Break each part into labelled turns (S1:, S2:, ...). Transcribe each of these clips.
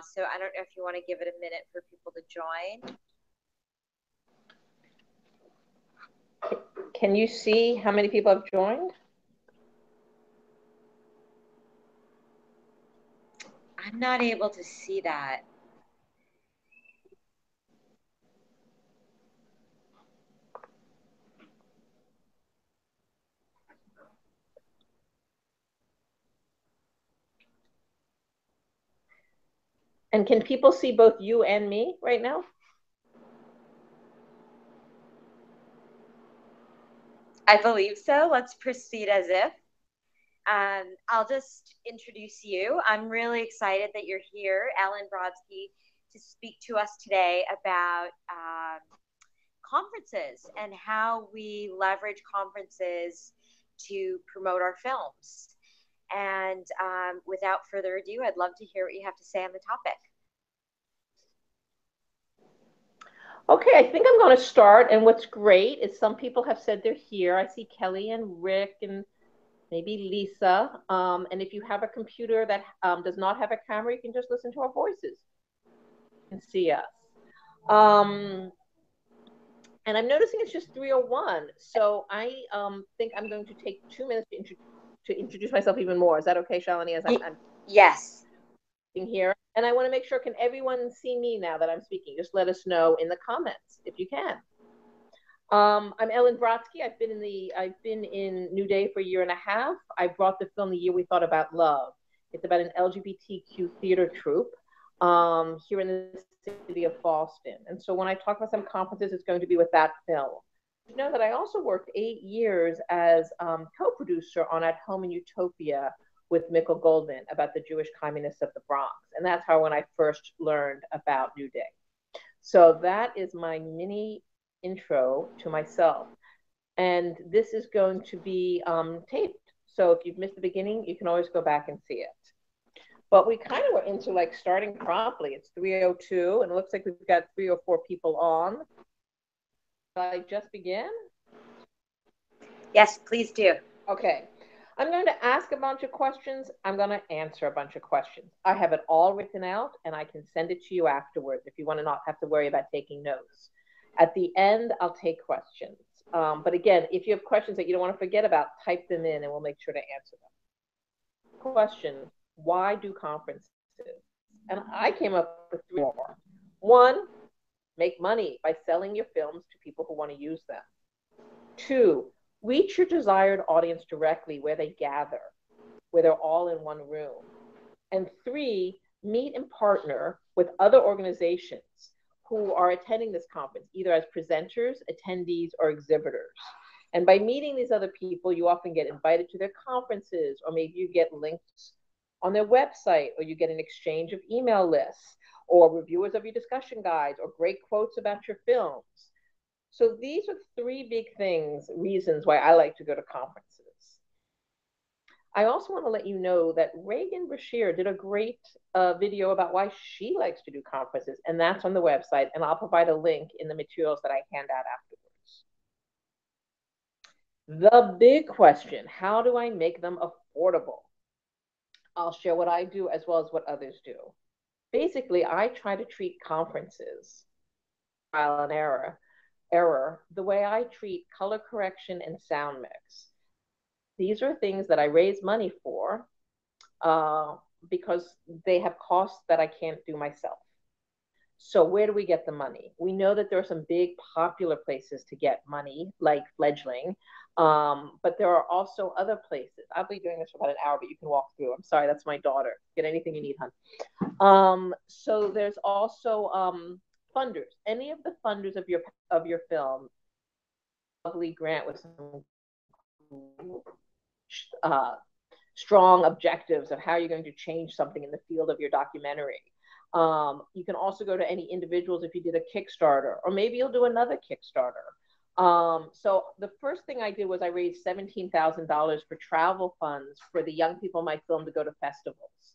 S1: So I don't know if you want to give it a minute for people to join.
S2: Can you see how many people have joined?
S1: I'm not able to see that.
S2: And can people see both you and me right now?
S1: I believe so. Let's proceed as if. I'll just introduce you. I'm really excited that you're here, Ellen Brodsky, to speak to us today about conferences and how we leverage conferences to promote our films. And without further ado, I'd love to hear what you have to say on the topic.
S2: Okay, I think I'm going to start. And what's great is some people have said they're here. I see Kelly and Rick and maybe Lisa. And if you have a computer that does not have a camera, you can just listen to our voices and see us. And I'm noticing it's just 3:01. So I think I'm going to take 2 minutes to introduce myself even more. Is that okay, Shalini? As I'm
S1: yes.
S2: Here. And I want to make sure, can everyone see me now that I'm speaking? Just let us know in the comments if you can. I'm Ellen Brodsky. I've been in New Day for a year and a half. I brought the film The Year We Thought About Love. It's about an LGBTQ theater troupe here in the city of Boston. And so when I talk about some conferences, it's going to be with that film. You know that I also worked 8 years as co-producer on At Home in Utopia with Mikkel Goldman about the Jewish communists of the Bronx. And that's how when I first learned about New Day. So that is my mini intro to myself. And this is going to be taped. So if you've missed the beginning, you can always go back and see it. But we kind of were into like starting promptly. It's 3:02, and it looks like we've got 3 or 4 people on. Shall I just begin?
S1: Yes, please do.
S2: Okay. I'm going to ask a bunch of questions. I'm going to answer a bunch of questions. I have it all written out, and I can send it to you afterwards if you want to not have to worry about taking notes. At the end, I'll take questions. But again, if you have questions that you don't want to forget about, type them in, and we'll make sure to answer them. Question, why do conferences? And I came up with 3 more. 1, make money by selling your films to people who want to use them. 2, reach your desired audience directly where they gather, where they're all in one room. And 3, meet and partner with other organizations who are attending this conference, either as presenters, attendees, or exhibitors. And by meeting these other people, you often get invited to their conferences, or maybe you get links on their website, or you get an exchange of email lists, or reviewers of your discussion guides, or great quotes about your films. So these are 3 big reasons why I like to go to conferences. I also want to let you know that Reagan Bashir did a great video about why she likes to do conferences, and that's on the website, and I'll provide a link in the materials that I hand out afterwards. The big question, how do I make them affordable? I'll share what I do as well as what others do. Basically, I try to treat conferences, trial and error, the way I treat color correction and sound mix. These are things that I raise money for because they have costs that I can't do myself. So where do we get the money? We know that there are some big popular places to get money, like Fledgling, but there are also other places. I'll be doing this for about an hour, but you can walk through. I'm sorry, that's my daughter. Get anything you need, hon. So there's also funders. Any of the funders of your film, lovely grant with some strong objectives of how you're going to change something in the field of your documentary. You can also go to any individuals if you did a Kickstarter, or maybe you'll do another Kickstarter. So the first thing I did was I raised $17,000 for travel funds for the young people in my film to go to festivals.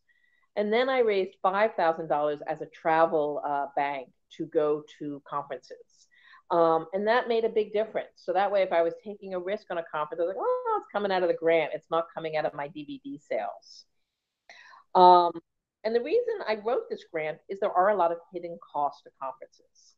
S2: And then I raised $5,000 as a travel bank to go to conferences. And that made a big difference. So that way, if I was taking a risk on a conference, I was like, oh, it's coming out of the grant. It's not coming out of my DVD sales. And the reason I wrote this grant is there are a lot of hidden costs to conferences.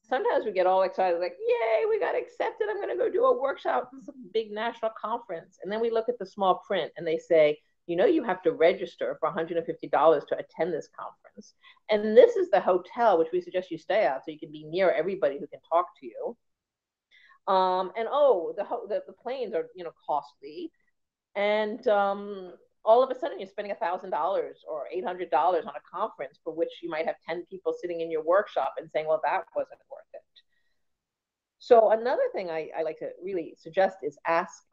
S2: Sometimes we get all excited, like, yay, we got accepted. I'm going to go do a workshop. This is a big national conference. And then we look at the small print and they say, you have to register for $150 to attend this conference. And this is the hotel, which we suggest you stay at so you can be near everybody who can talk to you. And the planes are, costly. And all of a sudden you're spending $1,000 or $800 on a conference for which you might have 10 people sitting in your workshop and saying, well, that wasn't worth it. So another thing I like to really suggest is ask.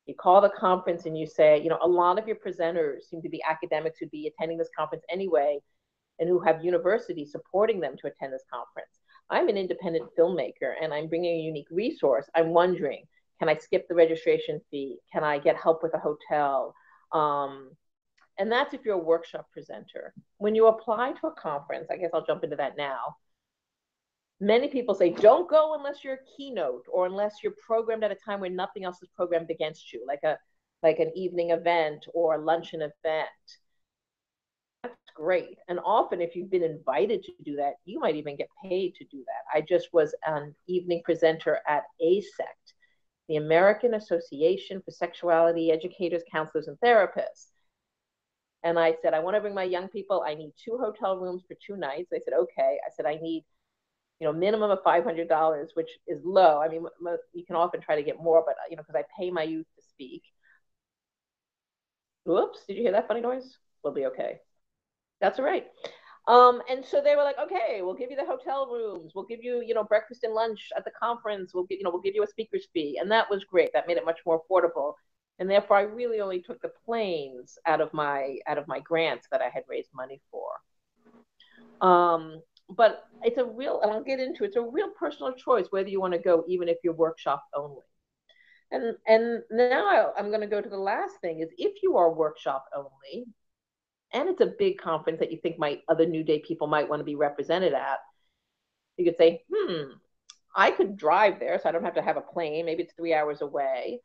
S2: You call the conference and you say, a lot of your presenters seem to be academics who'd be attending this conference anyway and who have universities supporting them to attend this conference. I'm an independent filmmaker and I'm bringing a unique resource. I'm wondering, can I skip the registration fee? Can I get help with a hotel? And that's if you're a workshop presenter. When you apply to a conference, I guess I'll jump into that now. Many people say, don't go unless you're a keynote or unless you're programmed at a time when nothing else is programmed against you, like an evening event or a luncheon event. That's great. And often if you've been invited to do that, you might even get paid to do that. I just was an evening presenter at ASECT, the American Association for Sexuality Educators, Counselors, and Therapists. And I said, I want to bring my young people. I need 2 hotel rooms for 2 nights. They said, okay. I said, I need, minimum of $500, which is low. I mean, you can often try to get more, but, because I pay my youth to speak. Whoops, did you hear that funny noise? We'll be okay. That's all right. And so they were like, okay, we'll give you the hotel rooms. We'll give you, breakfast and lunch at the conference. We'll give you a speaker's fee. And that was great. That made it much more affordable. And therefore, I really only took the planes out of my grants that I had raised money for. But it's a real, and I'll get into it, it's a real personal choice whether you want to go, even if you're workshop only. And now I'm going to go to the last thing is if you are workshop only, and it's a big conference that you think other New Day people might want to be represented at, you could say, I could drive there, so I don't have to have a plane. Maybe it's 3 hours away.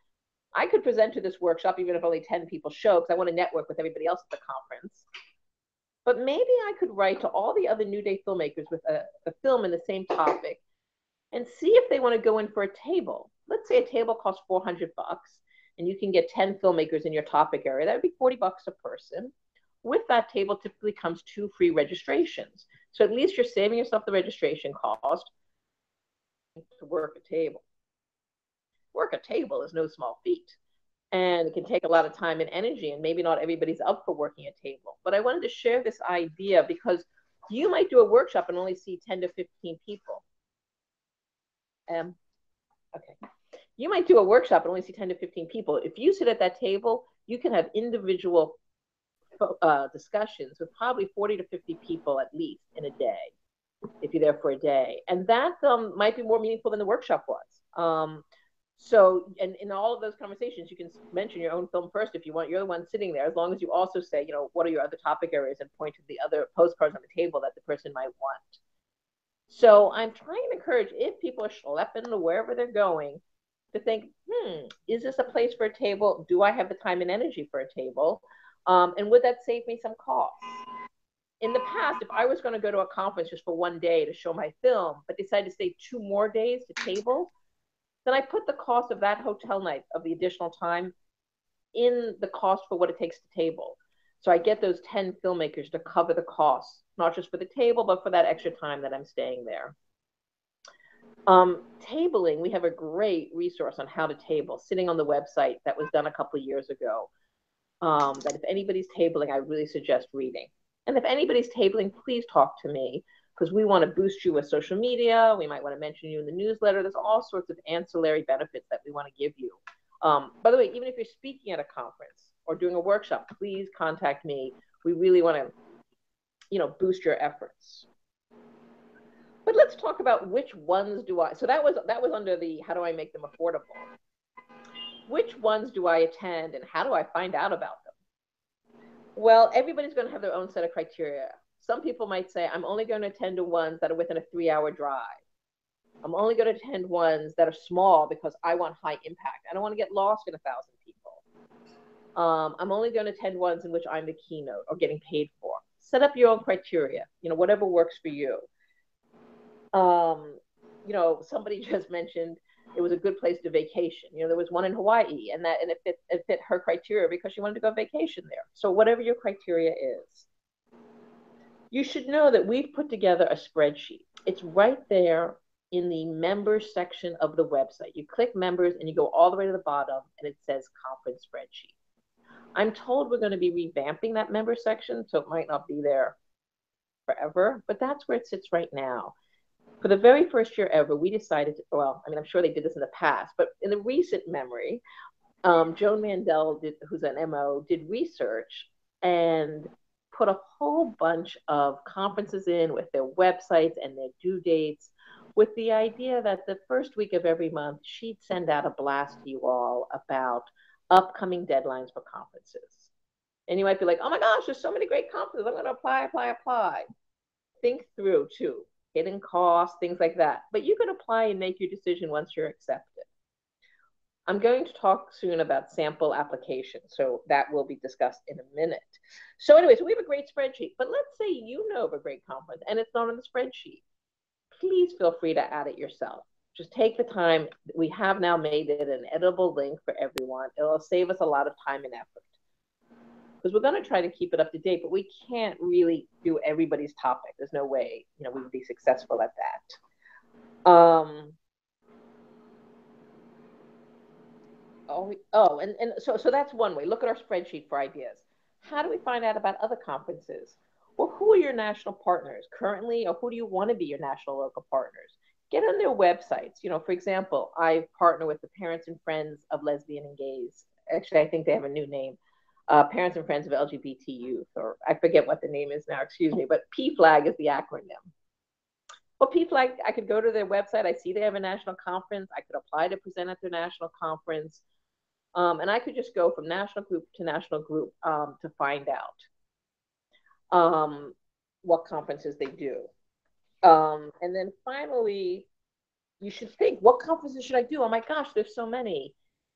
S2: I could present to this workshop, even if only 10 people show, because I want to network with everybody else at the conference. But maybe I could write to all the other New Day filmmakers with a film in the same topic and see if they want to go in for a table. Let's say a table costs $400 and you can get 10 filmmakers in your topic area. That would be $40 a person. With that table typically comes 2 free registrations. So at least you're saving yourself the registration cost to work a table. Work a table is no small feat. And it can take a lot of time and energy, and maybe not everybody's up for working a table. But I wanted to share this idea because you might do a workshop and only see 10 to 15 people. Okay. You might do a workshop and only see 10 to 15 people. If you sit at that table, you can have individual discussions with probably 40 to 50 people at least in a day, if you're there for a day. And that might be more meaningful than the workshop was. So, and in all of those conversations, you can mention your own film first if you want. You're the one sitting there, as long as you also say, what are your other topic areas and point to the other postcards on the table that the person might want. So I'm trying to encourage, if people are schlepping to wherever they're going, to think, is this a place for a table? Do I have the time and energy for a table? And would that save me some costs? In the past, if I was going to go to a conference just for one day to show my film, but decided to stay 2 more days to table, then I put the cost of that hotel night of the additional time in the cost for what it takes to table. So I get those 10 filmmakers to cover the costs, not just for the table, but for that extra time that I'm staying there. Tabling, we have a great resource on how to table sitting on the website that was done a couple of years ago. That if anybody's tabling, I really suggest reading. And if anybody's tabling, please talk to me, because we want to boost you with social media. We might want to mention you in the newsletter. There's all sorts of ancillary benefits that we want to give you. By the way, even if you're speaking at a conference or doing a workshop, please contact me. We really want to, boost your efforts. But let's talk about which ones do I. So that was under the how do I make them affordable. Which ones do I attend and how do I find out about them? Well, everybody's going to have their own set of criteria. Some people might say, I'm only going to attend to ones that are within a 3-hour drive. I'm only going to attend ones that are small because I want high impact. I don't want to get lost in 1,000 people. I'm only going to attend ones in which I'm the keynote or getting paid for. Set up your own criteria, whatever works for you. Somebody just mentioned it was a good place to vacation. There was one in Hawaii, and it fit her criteria because she wanted to go vacation there. So whatever your criteria is, you should know that we've put together a spreadsheet. It's right there in the members section of the website. You click members and you go all the way to the bottom, and it says conference spreadsheet. I'm told we're going to be revamping that member section, so it might not be there forever, but that's where it sits right now. For the very first year ever, we decided to, I'm sure they did this in the past, but in the recent memory, Joan Mandel, who's an MO, did research and put a whole bunch of conferences in with their websites and their due dates, with the idea that the first week of every month, she'd send out a blast to you all about upcoming deadlines for conferences. And you might be like, oh my gosh, there's so many great conferences. I'm going to apply. Think through too, hidden costs, things like that. But you can apply and make your decision once you're accepted. I'm going to talk soon about sample applications, so that will be discussed in a minute. So anyways, we have a great spreadsheet, but let's say you know of a great conference and it's not on the spreadsheet. Please feel free to add it yourself. Just take the time. We have now made it an editable link for everyone. It'll save us a lot of time and effort, because we're going to try to keep it up to date, but we can't really do everybody's topic. There's no way, we would be successful at that. So that's one way. Look at our spreadsheet for ideas. How do we find out about other conferences? Well, who are your national partners currently, or who do you want to be your national local partners? Get on their websites. For example, I partner with the Parents and Friends of Lesbian and Gays. Actually, I think they have a new name. Parents and Friends of LGBT Youth, or I forget what the name is now, excuse me, but PFLAG is the acronym. Well, PFLAG, I could go to their website. I see they have a national conference. I could apply to present at their national conference. And I could just go from national group to national group to find out what conferences they do. And then finally, you should think, what conferences should I do? Oh my gosh, there's so many.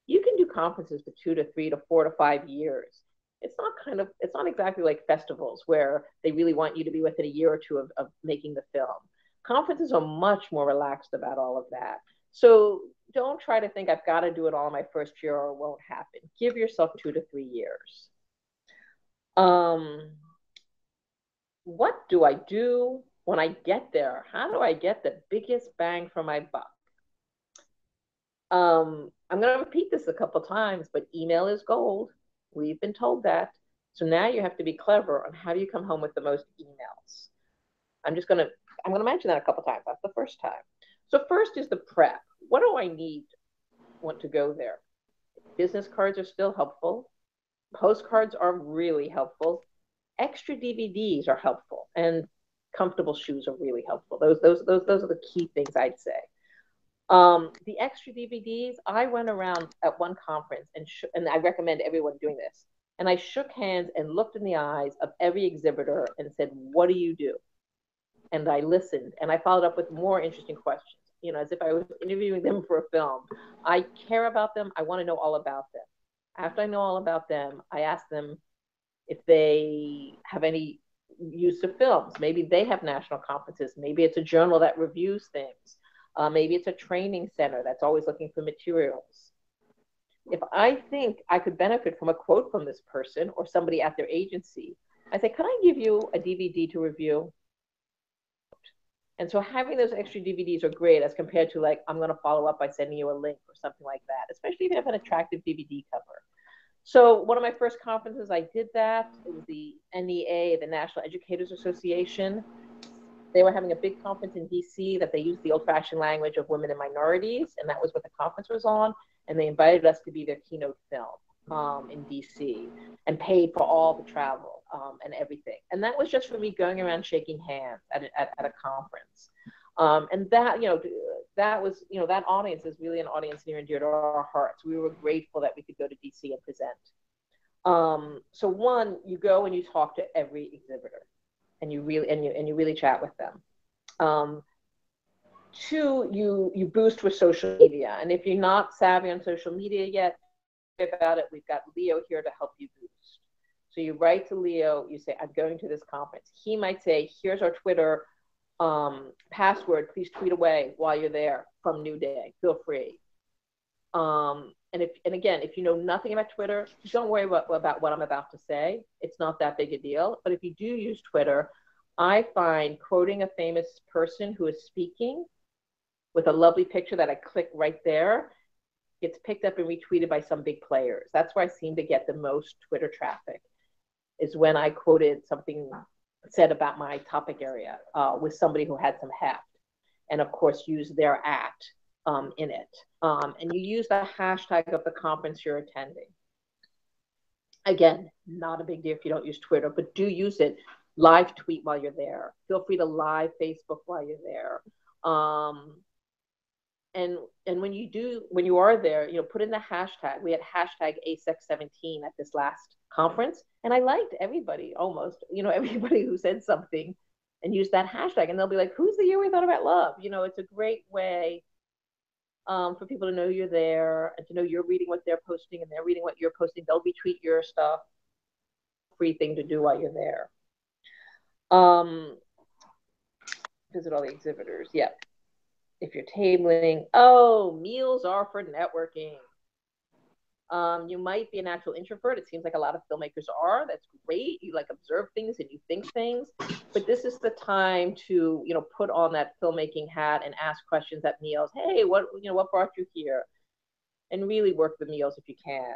S2: You can do conferences for 2 to 3 to 4 to 5 years. It's not exactly like festivals where they really want you to be within a year or two of making the film. Conferences are much more relaxed about all of that. So don't try to think I've got to do it all my first year or it won't happen. Give yourself 2 to 3 years. What do I do when I get there? How do I get the biggest bang for my buck? I'm going to repeat this a couple times, but email is gold. We've been told that. So now you have to be clever on how do you come home with the most emails. I'm going to mention that a couple times. That's the first time. So first is the prep. What do I need want to go there? Business cards are still helpful. Postcards are really helpful. Extra DVDs are helpful, and comfortable shoes are really helpful. Those are the key things I'd say. The extra DVDs, I went around at one conference and I recommend everyone doing this. And I shook hands and looked in the eyes of every exhibitor and said, what do you do? And I listened and I followed up with more interesting questions, as if I was interviewing them for a film. I care about them. I want to know all about them. After I know all about them, I ask them if they have any use of films. Maybe they have national conferences. Maybe it's a journal that reviews things. Maybe it's a training center that's always looking for materials. If I think I could benefit from a quote from this person or somebody at their agency, I say, can I give you a DVD to review? And so having those extra DVDs are great as compared to I'm going to follow up by sending you a link or something like that, especially if you have an attractive DVD cover. So one of my first conferences, I did that. It was the NEA, the National Educators Association. They were having a big conference in DC that they used the old-fashioned language of women and minorities, and that was what the conference was on. And they invited us to be their keynote film in DC and paid for all the travel and everything. And that was just for me going around shaking hands at a conference. And that was, that audience is really an audience near and dear to our hearts. We were grateful that we could go to DC and present. So one, you go and you talk to every exhibitor. And you really chat with them. Two, you boost with social media. And if you're not savvy on social media yet, about it. We've got Leo here to help you boost. So you write to Leo, you say, I'm going to this conference. He might say, here's our Twitter password. Please tweet away while you're there from New Day. Feel free. And again, if you know nothing about Twitter, don't worry about what I'm about to say. It's not that big a deal. But if you do use Twitter, I find quoting a famous person who is speaking with a lovely picture that I click right there gets picked up and retweeted by some big players. That's where I seem to get the most Twitter traffic, is when I quoted something said about my topic area with somebody who had some heft, and of course use their in it. And you use the hashtag of the conference you're attending. Again, not a big deal if you don't use Twitter, but do use it. Live tweet while you're there. Feel free to live Facebook while you're there. And when you are there, put in the hashtag. We had hashtag ASEC17 at this last conference, and I liked everybody, almost, everybody who said something and used that hashtag, and they'll be like, who's the year we thought about love? It's a great way for people to know you're there and to know you're reading what they're posting and they're reading what you're posting. They'll retweet your stuff. Free thing to do while you're there. Visit all the exhibitors. Yeah. If you're tabling, meals are for networking. You might be a natural introvert. It seems like a lot of filmmakers are. That's great. You observe things and you think things, but this is the time to, put on that filmmaking hat and ask questions at meals. Hey, what brought you here? And really work the meals if you can.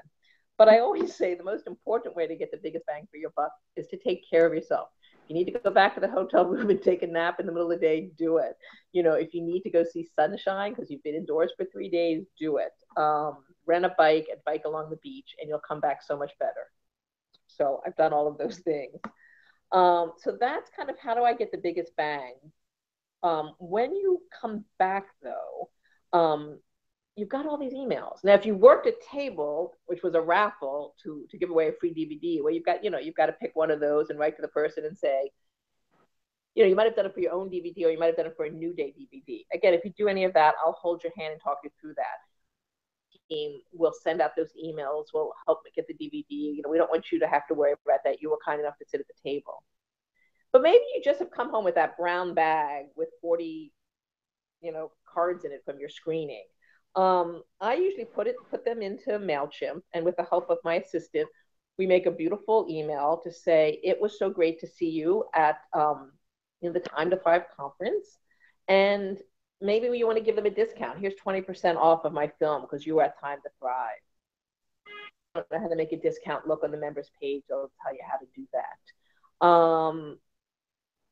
S2: But I always say the most important way to get the biggest bang for your buck is to take care of yourself. If you need to go back to the hotel room and take a nap in the middle of the day, do it. If you need to go see sunshine because you've been indoors for 3 days, do it. Rent a bike and bike along the beach, and you'll come back so much better. So I've done all of those things. So that's kind of how do I get the biggest bang. When you come back, though, you've got all these emails. Now, if you worked a table, which was a raffle to give away a free DVD, where you've got to pick one of those and write to the person and say, you might have done it for your own DVD or you might have done it for a New Day DVD. Again, if you do any of that, I'll hold your hand and talk you through that. Team will send out those emails, will help get the DVD. We don't want you to have to worry about that. You were kind enough to sit at the table. But maybe you just have come home with that brown bag with 40, cards in it from your screening. I usually put them into MailChimp, and with the help of my assistant, we make a beautiful email to say, it was so great to see you at the Time to Thrive conference. And maybe you want to give them a discount. Here's 20% off of my film because you were at Time to Thrive. I don't know how to make a discount. Look on the members page. I'll tell you how to do that.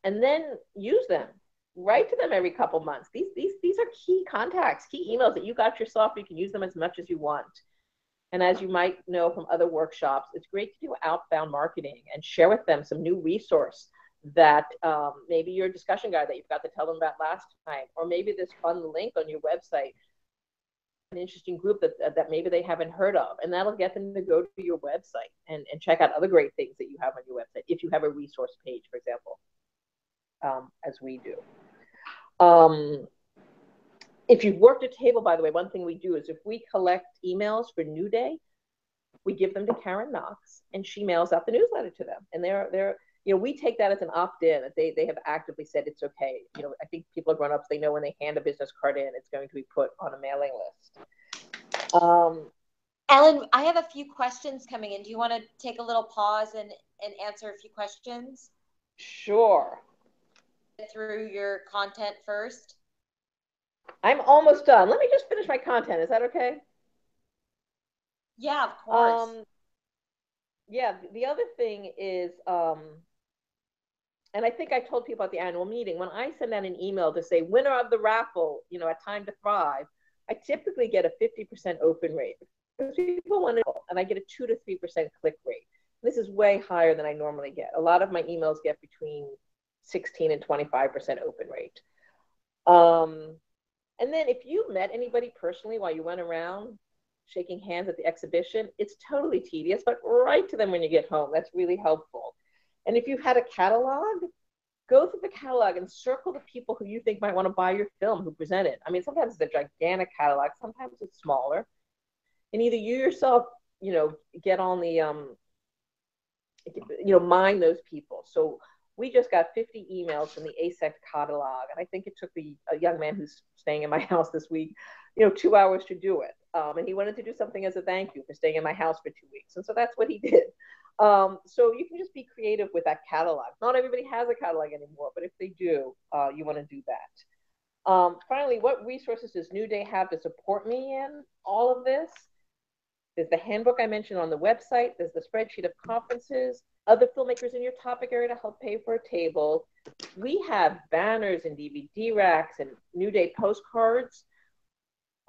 S2: And then use them. Write to them every couple months. These are key contacts, key emails that you got yourself. You can use them as much as you want. And as you might know from other workshops, it's great to do outbound marketing and share with them some new resource that maybe your discussion guide that you've got to tell them about last time, or maybe this fun link on your website, an interesting group that maybe they haven't heard of, and that'll get them to go to your website and check out other great things that you have on your website, if you have a resource page, for example, as we do. If you've worked a table, by the way, one thing we do is if we collect emails for New Day, we give them to Karen Knox, and she mails out the newsletter to them. And they're we take that as an opt-in. They have actively said it's okay. I think people are grown-ups. They know when they hand a business card in, it's going to be put on a mailing list.
S1: Ellen, I have a few questions coming in. Do you want to take a little pause and answer a few questions?
S2: Sure.
S1: Get through your content first.
S2: I'm almost done. Let me just finish my content. Is that okay?
S1: Yeah, of course.
S2: Yeah, the other thing is, and I think I told people at the annual meeting, when I send out an email to say winner of the raffle, at Time to Thrive, I typically get a 50% open rate because people want to know, and I get a 2 to 3% click rate. This is way higher than I normally get. A lot of my emails get between 16 and 25% open rate. And then if you met anybody personally while you went around shaking hands at the exhibition, it's totally tedious, but write to them when you get home. That's really helpful. And if you had a catalog, go through the catalog and circle the people who you think might want to buy your film who presented. I mean, sometimes it's a gigantic catalog, sometimes it's smaller. And either you yourself get on the mine those people. So we just got 50 emails from the ASEC catalog, and I think it took a young man who's staying in my house this week, 2 hours to do it. And he wanted to do something as a thank you for staying in my house for 2 weeks, and so that's what he did. So you can just be creative with that catalog. Not everybody has a catalog anymore, but if they do, you want to do that. Finally, what resources does New Day have to support me in all of this? There's the handbook I mentioned on the website. There's the spreadsheet of conferences, other filmmakers in your topic area to help pay for a table. We have banners and DVD racks and New Day postcards.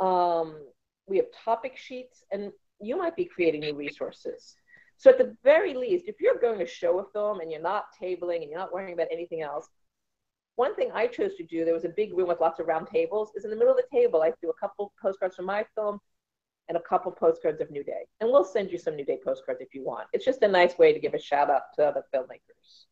S2: We have topic sheets, and you might be creating new resources. So at the very least, if you're going to show a film and you're not tabling and you're not worrying about anything else, one thing I chose to do, there was a big room with lots of round tables, is in the middle of the table, I threw a couple postcards from my film and a couple postcards of New Day. And we'll send you some New Day postcards if you want. It's just a nice way to give a shout out to other filmmakers.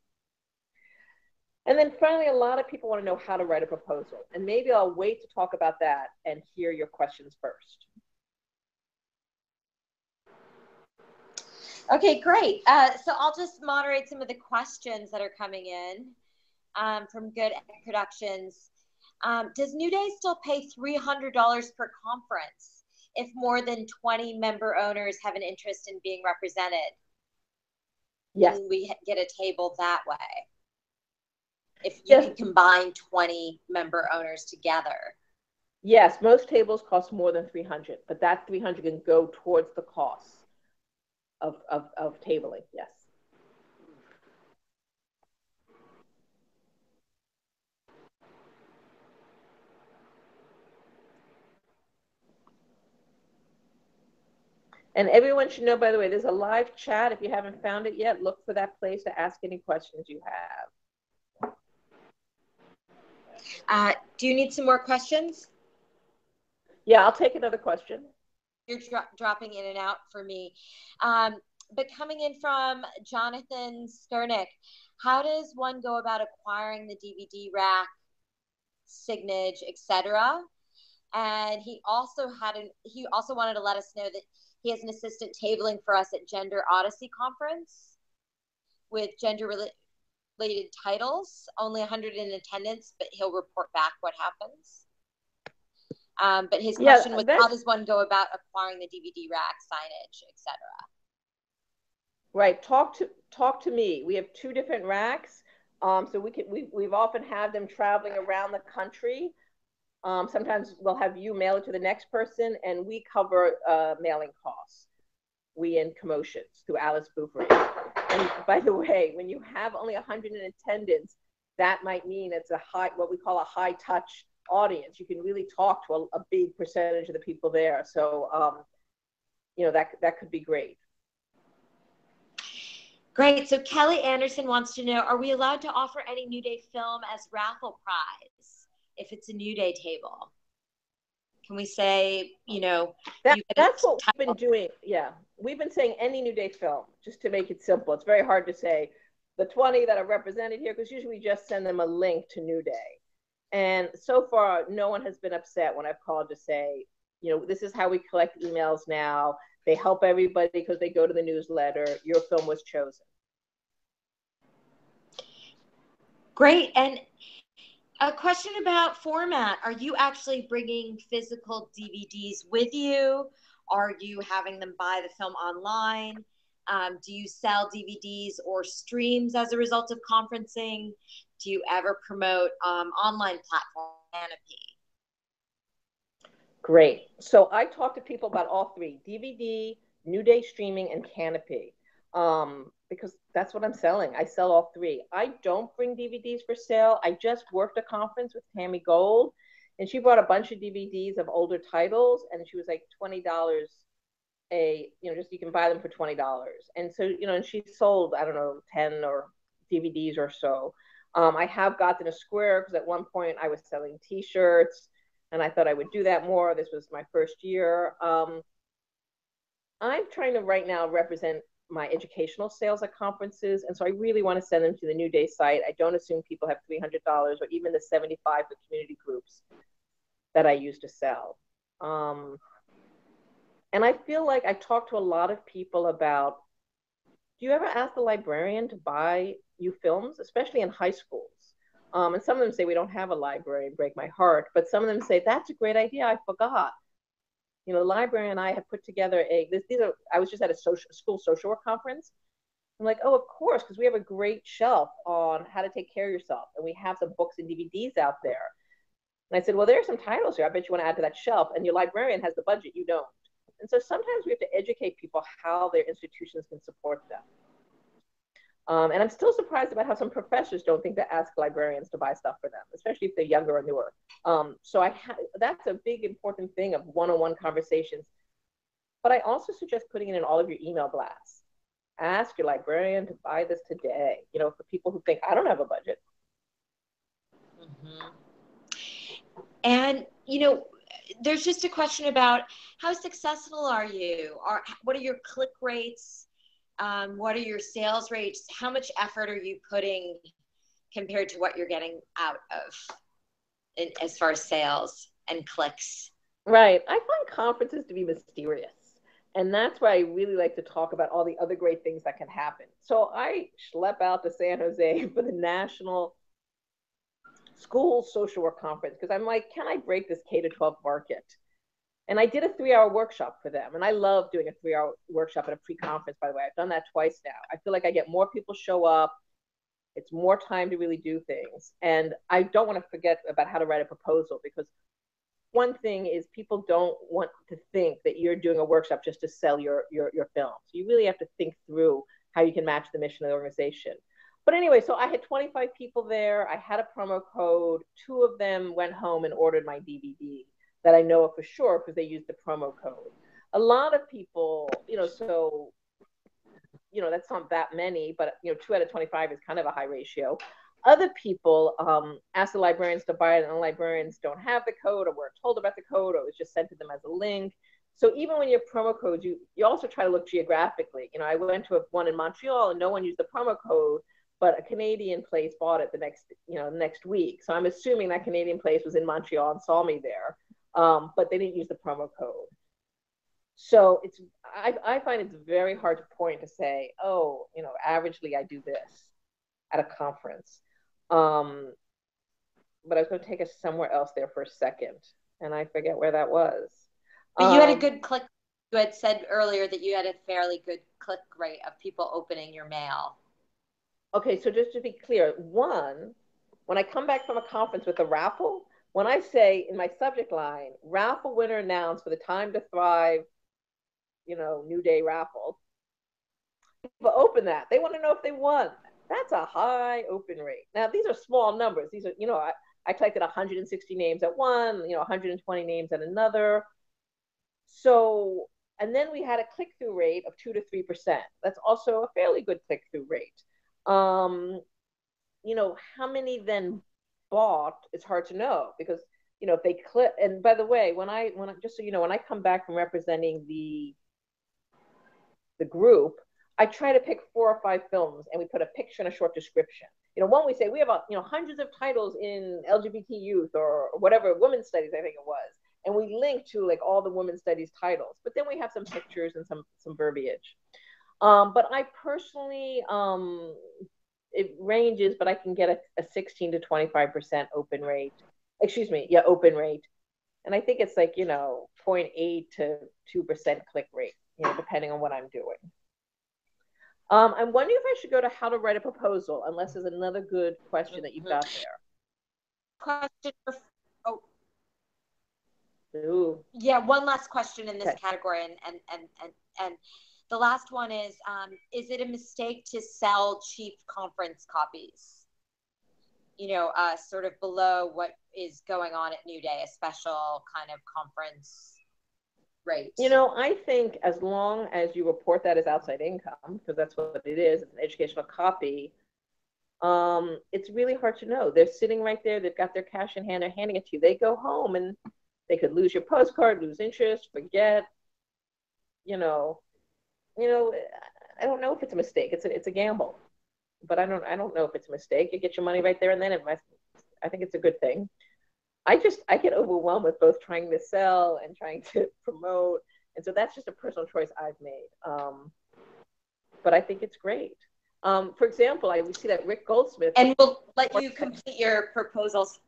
S2: And then finally, a lot of people want to know how to write a proposal. And maybe I'll wait to talk about that and hear your questions first.
S1: Okay, great. So I'll just moderate some of the questions that are coming in from Good Productions. Does New Day still pay $300 per conference if more than 20 member owners have an interest in being represented?
S2: Yes.
S1: And we get a table that way. If you can combine 20 member owners together.
S2: Yes, most tables cost more than $300, but that $300 can go towards the cost of tabling, yes. And everyone should know, by the way, there's a live chat. If you haven't found it yet, look for that place to ask any questions you
S1: have. Do you need some more questions?
S2: Yeah, I'll take another question.
S1: You're dropping in and out for me. But coming in from Jonathan Skurnick, how does one go about acquiring the DVD rack, signage, etc.? And he also wanted to let us know that he has an assistant tabling for us at Gender Odyssey Conference with gender-related titles. Only 100 in attendance, but he'll report back what happens. But his question was, how does one go about acquiring the DVD rack, signage, etc.?
S2: Right. Talk to me. We have 2 different racks. So we've often had them traveling around the country. Sometimes we'll have you mail it to the next person, and we cover mailing costs. We in Commotions through Alice Bouverie. And by the way, when you have only 100 in attendance, that might mean it's what we call a high touch audience. You can really talk to a big percentage of the people there. So, that could be great.
S1: Great. So Kelly Anderson wants to know, are we allowed to offer any New Day film as raffle prize if it's a New Day table? Can we say,
S2: that's what we've been doing. Yeah. We've been saying any New Day film, just to make it simple. It's very hard to say the 20 that are represented here, because usually we just send them a link to New Day. And so far, no one has been upset when I've called to say, this is how we collect emails now. They help everybody because they go to the newsletter. Your film was chosen.
S1: Great. And a question about format. Are you actually bringing physical DVDs with you? Are you having them buy the film online? Do you sell DVDs or streams as a result of conferencing? Do you ever promote online platform Canopy?
S2: Great. So I talk to people about all 3, DVD, New Day streaming, and Canopy, because that's what I'm selling. I sell all 3. I don't bring DVDs for sale. I just worked a conference with Tammy Gold, and she brought a bunch of DVDs of older titles, and she was like $20 you can buy them for $20. And so, and she sold, I don't know, 10 or DVDs or so. I have gotten a square because at one point I was selling t-shirts, and I thought I would do that more. This was my first year. I'm trying to right now represent my educational sales at conferences, and so I really want to send them to the New Day site. I don't assume people have $300 or even the $75 for community groups that I use to sell. And I feel like I talk to a lot of people about, do you ever ask the librarian to buy you films, especially in high schools? And some of them say, we don't have a library, break my heart. But some of them say, that's a great idea, I forgot. You know, the library and I have put together I was just at a school social work conference. I'm like, oh, of course, because we have a great shelf on how to take care of yourself. And we have some books and DVDs out there. And I said, well, there are some titles here. I bet you want to add to that shelf. And your librarian has the budget, you don't. And so sometimes we have to educate people how their institutions can support them. And I'm still surprised about how some professors don't think to ask librarians to buy stuff for them, especially if they're younger or newer. That's a big important thing of one-on-one conversations. But I also suggest putting it in all of your email blasts. Ask your librarian to buy this today. You know, for people who think, I don't have a budget.
S1: Mm-hmm. And, you know, there's just a question about how successful are you? What are your click rates? What are your sales rates? How much effort are you putting compared to what you're getting out of as far as sales and clicks?
S2: Right. I find conferences to be mysterious. And that's why I really like to talk about all the other great things that can happen. So I schlep out to San Jose for the National School Social Work Conference because I'm like, can I break this K-12 market? And I did a 3-hour workshop for them. And I love doing a 3-hour workshop at a pre-conference, by the way. I've done that twice now. I feel like I get more people show up. It's more time to really do things. And I don't want to forget about how to write a proposal, because one thing is people don't want to think that you're doing a workshop just to sell your films. You really have to think through how you can match the mission of the organization. But anyway, so I had 25 people there. I had a promo code. 2 of them went home and ordered my DVD that I know of for sure because they used the promo code. A lot of people, so, that's not that many, but, 2 out of 25 is kind of a high ratio. Other people ask the librarians to buy it, and the librarians don't have the code or weren't told about the code, or it was just sent to them as a link. So even when you have promo codes, you also try to look geographically. I went to one in Montreal and no one used the promo code, but a Canadian place bought it the next week. So I'm assuming that Canadian place was in Montreal and saw me there, but they didn't use the promo code. So I find it's very hard to point to say, oh, averagely I do this at a conference. But I was going to take us somewhere else there for a second, and I forget where that was.
S1: But you had a good click. You had said earlier that you had a fairly good click rate of people opening your mail.
S2: Okay, so just to be clear, one, when I come back from a conference with a raffle, when I say in my subject line, raffle winner announced for the Time to Thrive, New Day raffle, people open that. They want to know if they won. That's a high open rate. Now, these are small numbers. These are, I collected 160 names at one, 120 names at another. So, and then we had a click-through rate of 2 to 3%. That's also a fairly good click-through rate. How many then bought, it's hard to know, because, if they click, and by the way, when I come back from representing the group, I try to pick 4 or 5 films, and we put a picture and a short description. One we say we have hundreds of titles in LGBT youth or whatever, women's studies, I think it was, and we link to like all the women's studies titles. But then we have some pictures and some verbiage. But I personally, it ranges, but I can get a 16 to 25% open rate. Open rate, and I think it's like 0.8 to 2% click rate, depending on what I'm doing. I'm wondering if I should go to how to write a proposal, unless there's another good question that you've got there.
S1: Question.
S2: Ooh.
S1: Yeah, one last question in this category, and the last one is it a mistake to sell cheap conference copies? Sort of below what is going on at New Day, a special kind of conference rate.
S2: I think as long as you report that as outside income, because that's what it is, it's an educational copy, it's really hard to know. They're sitting right there, they've got their cash in hand, they're handing it to you. They go home and they could lose your postcard, lose interest, forget, I don't know if it's a mistake. It's a gamble, but I don't know if it's a mistake. You get your money right there and then. I think it's a good thing. I get overwhelmed with both trying to sell and trying to promote And so that's just a personal choice I've made. But I think it's great. For example, we see that Rick Goldsmith.
S1: And we'll let you complete your proposals.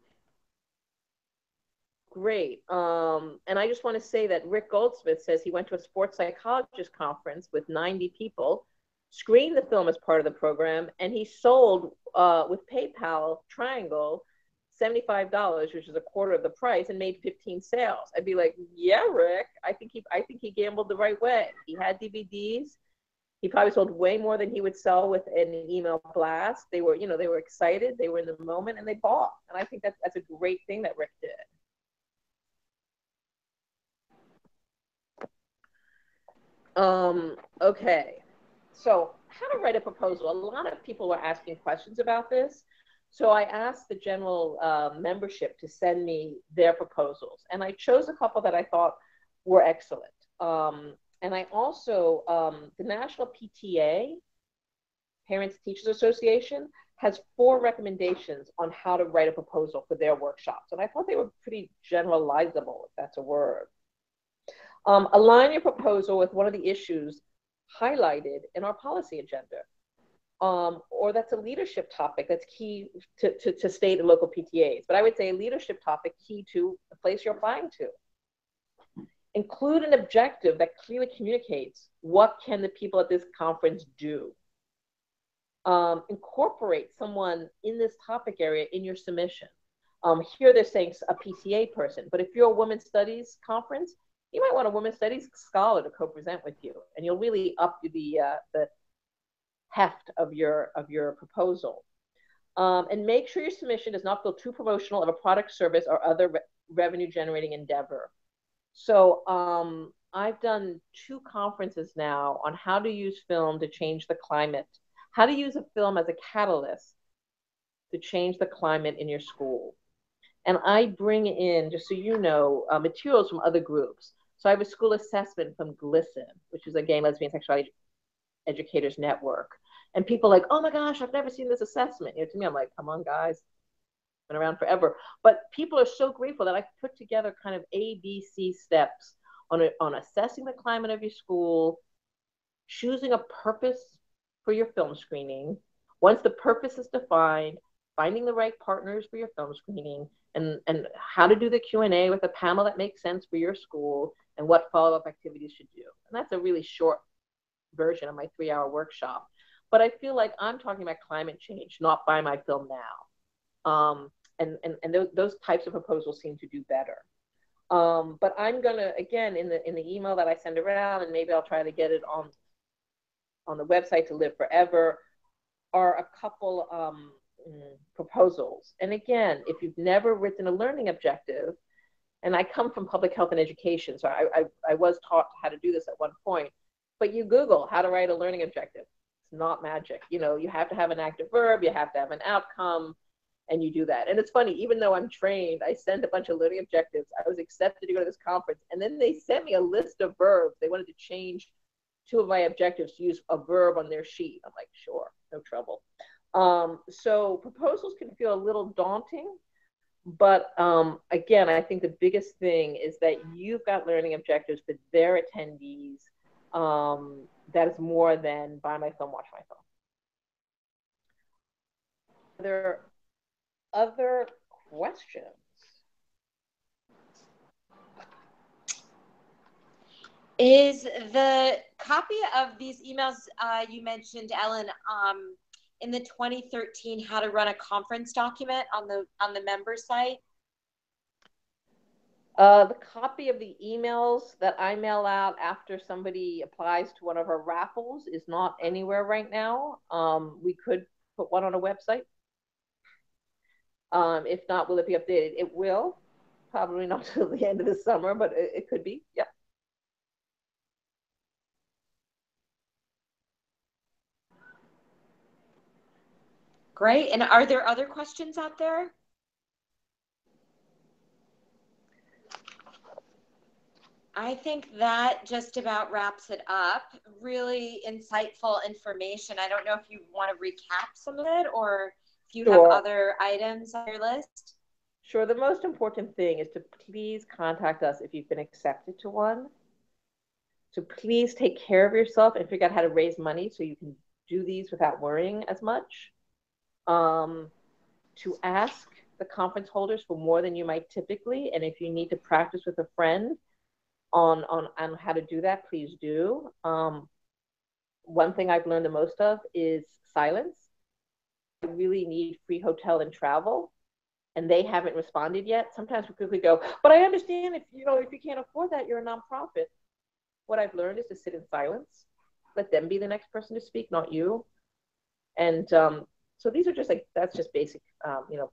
S2: Great. And I just want to say that Rick Goldsmith says he went to a sports psychologist conference with 90 people, screened the film as part of the program, and he sold with PayPal Triangle $75, which is a quarter of the price, and made 15 sales. I'd be like, yeah, Rick, I think he gambled the right way. He had DVDs. He probably sold way more than he would sell with an email blast. They were excited, they were in the moment, and they bought. And I think that's a great thing that Rick did. Okay, so how to write a proposal. A lot of people were asking questions about this. So I asked the general membership to send me their proposals. And I chose a couple that I thought were excellent. And I also, the National PTA, Parents Teachers Association, has 4 recommendations on how to write a proposal for their workshops. And I thought they were pretty generalizable, if that's a word. Align your proposal with one of the issues highlighted in our policy agenda, or that's a leadership topic that's key to state and local PTAs. But I would say a leadership topic key to the place you're applying to. Include an objective that clearly communicates what can the people at this conference do. Incorporate someone in this topic area in your submission. Here they're saying a PTA person, but if you're a women's studies conference, you might want a women's studies scholar to co-present with you, and you'll really up the heft of your proposal. And make sure your submission does not feel too promotional of a product, service, or other revenue-generating endeavor. So I've done 2 conferences now on how to use film to change the climate, how to use a film as a catalyst to change the climate in your school. And I bring in, just so you know, materials from other groups. So I have a school assessment from GLSEN, which is a Gay, Lesbian, Sexuality Educators Network. And people are like, oh my gosh, I've never seen this assessment. To me, I'm like, come on, guys. It's been around forever. But people are so grateful that I put together kind of A, B, C steps on assessing the climate of your school, choosing a purpose for your film screening. Once the purpose is defined, finding the right partners for your film screening, and how to do the Q&A with a panel that makes sense for your school, and what follow-up activities should do. And that's a really short version of my 3-hour workshop. But I feel like I'm talking about climate change, not buy my film now. And those types of proposals seem to do better. But I'm gonna, again, in the email that I send around, and maybe I'll try to get it on the website to live forever, are a couple proposals. And again, if you've never written a learning objective, and I come from public health and education, so I was taught how to do this at one point, but you Google how to write a learning objective. It's not magic. You have to have an active verb, you have to have an outcome, and you do that. And it's funny, even though I'm trained, I sent a bunch of learning objectives. I was accepted to go to this conference, and then they sent me a list of verbs. They wanted to change 2 of my objectives to use a verb on their sheet. I'm like, sure, no trouble. So proposals can feel a little daunting, but again, I think the biggest thing is that you've got learning objectives for their attendees. That is more than buy my film, watch my film. Are there other questions?
S1: Is the copy of these emails you mentioned, Ellen, in the 2013 How to Run a Conference document on the member site?
S2: The copy of the emails that I mail out after somebody applies to one of our raffles is not anywhere right now. We could put one on a website. If not, will it be updated? It will. Probably not till the end of the summer, but it could be. Yep.
S1: Great. And are there other questions out there? I think that just about wraps it up. Really insightful information. I don't know if you want to recap some of it, or if you have other items on your list.
S2: Sure. The most important thing is to please contact us if you've been accepted to one. So please take care of yourself and figure out how to raise money so you can do these without worrying as much. To ask the conference holders for more than you might typically, and if you need to practice with a friend on how to do that, please do. One thing I've learned the most of is silence. I really need free hotel and travel, and they haven't responded yet. Sometimes we quickly go, but I understand if you can't afford that, you're a nonprofit. What I've learned is to sit in silence, let them be the next person to speak, not you. And so these are just that's just basic,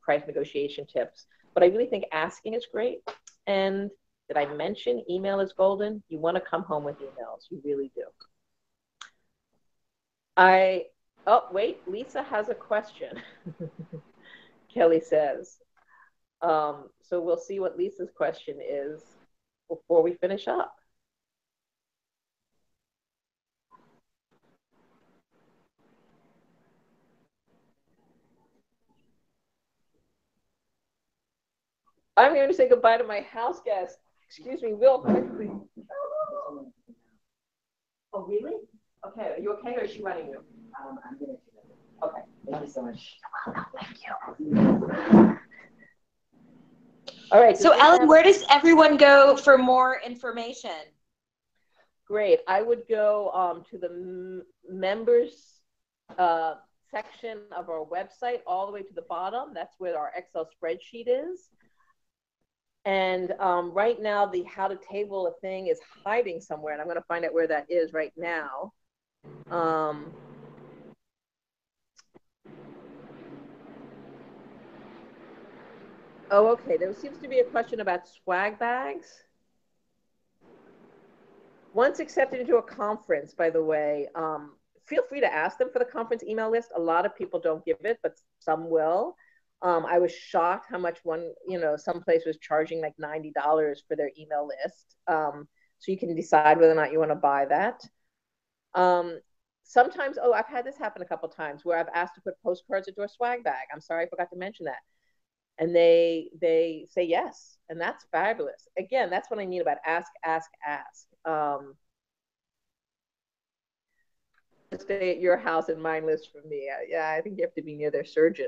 S2: price negotiation tips. But I really think asking is great. And did I mention email is golden? You want to come home with emails. You really do. Oh, wait, Lisa has a question. Kelly says. So we'll see what Lisa's question is before we finish up. I'm going to say goodbye to my house guest. Excuse me, real quickly. Oh, really? Okay, are you okay, or is she running you?
S3: I'm going to.
S2: Okay.
S3: Thank you so much.
S1: You're welcome. Thank you.
S2: All right.
S1: So, Ellen, where does everyone go for more information?
S2: Great. I would go to the members section of our website, all the way to the bottom. That's where our Excel spreadsheet is. And right now, the how to table a thing is hiding somewhere, and I'm going to find out where that is right now. Oh, okay. There seems to be a question about swag bags. Once accepted into a conference, by the way, feel free to ask them for the conference email list. A lot of people don't give it, but some will. I was shocked how much some place was charging like $90 for their email list. So you can decide whether or not you want to buy that. Sometimes, I've had this happen a couple of times where I've asked to put postcards into a swag bag. I'm sorry, I forgot to mention that. And they say yes, and that's fabulous. Again, that's what I mean about ask. Stay at your house and mine lives for me. Yeah, I think you have to be near their surgeon.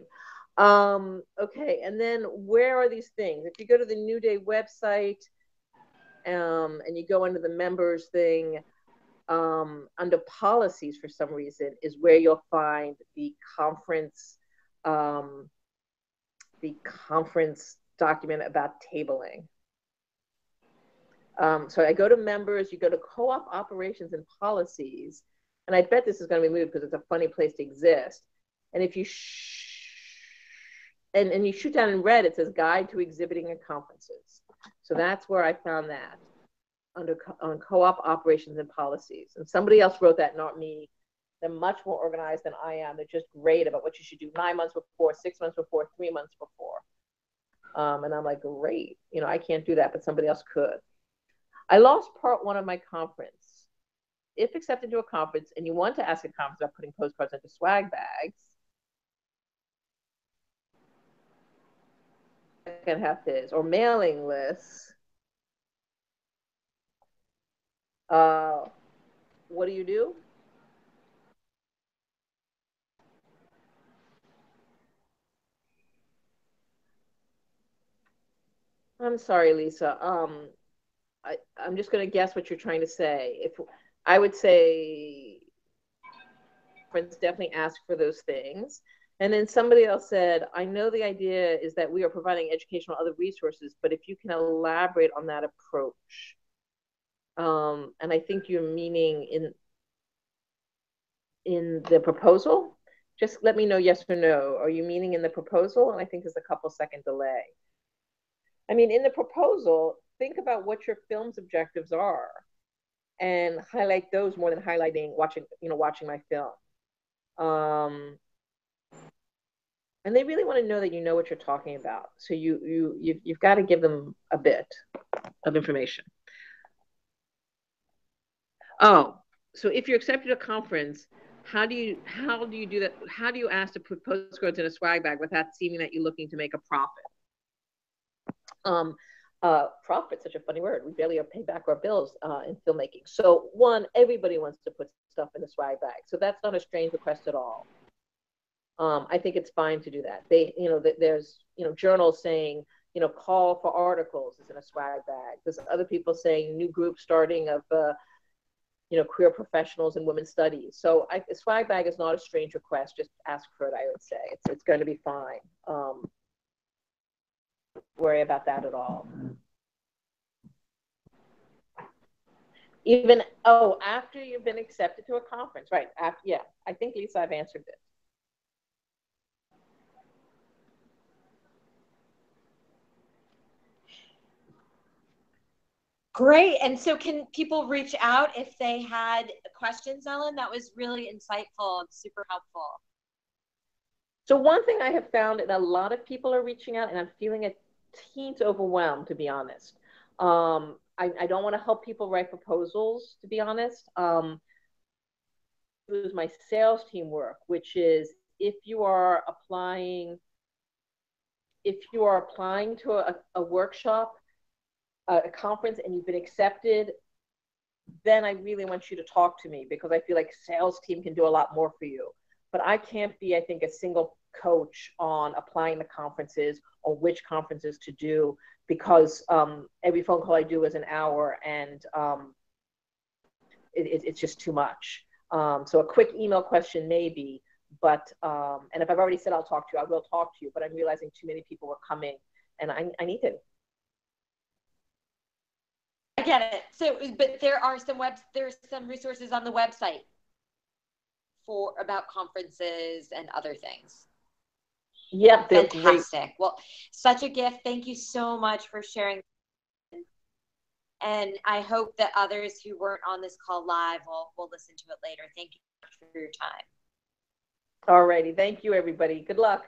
S2: Okay, and then where are these things? If you go to the New Day website, and you go under the members thing, under policies for some reason is where you'll find the conference document about tabling. So I go to members, you go to co-op operations and policies, and I bet this is going to be moved because it's a funny place to exist. And if you and you shoot down in red, it says Guide to Exhibiting at Conferences. So that's where I found that on co-op operations and policies. And somebody else wrote that, not me. They're much more organized than I am. They're just great about what you should do 9 months before, 6 months before, 3 months before. And I'm like, great. I can't do that, but somebody else could. I lost part 1 of my conference. If accepted to a conference and you want to ask a conference about putting postcards into swag bags, second half is, or mailing lists, what do? I'm sorry, Lisa. I'm just going to guess what you're trying to say. If I would say, friends definitely ask for those things. And then somebody else said, I know the idea is that we are providing educational other resources, but if you can elaborate on that approach. And I think you're meaning in the proposal. Just let me know yes or no. Are you meaning in the proposal? And I think there's a couple second delay. I mean, in the proposal, think about what your film's objectives are and highlight those more than highlighting watching my film. And they really want to know that you know what you're talking about. So you've got to give them a bit of information. Oh, so if you're accepted a conference, how do you do that? How do you ask to put postcards in a swag bag without seeming that you're looking to make a profit? Profit, such a funny word. We barely pay back our bills in filmmaking. So one, everybody wants to put stuff in a swag bag. So that's not a strange request at all. I think it's fine to do that. There's, journals saying, call for articles is in a swag bag. There's other people saying new group starting of, queer professionals in women's studies. So a swag bag is not a strange request. Just ask for it, I would say. It's going to be fine. Worry about that at all. Even, after you've been accepted to a conference, right? Yeah, I think, Lisa, I've answered it.
S1: Great. And so can people reach out if they had questions, Ellen? That was really insightful and super helpful.
S2: So one thing I have found, and a lot of people are reaching out, and I'm feeling a teens overwhelmed, to be honest. I don't want to help people write proposals, to be honest. It was my sales team work, which is if you are applying to a workshop, a conference, and you've been accepted, then I really want you to talk to me, because I feel like sales team can do a lot more for you. But I can't be, I think, a single coach on applying to conferences or which conferences to do, because every phone call I do is an hour, and it's just too much. So a quick email question maybe, but and if I've already said I'll talk to you, I will talk to you, but I'm realizing too many people are coming, and I need to.
S1: I get it. So, but there's some resources on the website about conferences and other things.
S2: Yep,
S1: fantastic.
S2: Great.
S1: Well, such a gift. Thank you so much for sharing. And I hope that others who weren't on this call live will listen to it later. Thank you for your time.
S2: All righty. Thank you, everybody. Good luck.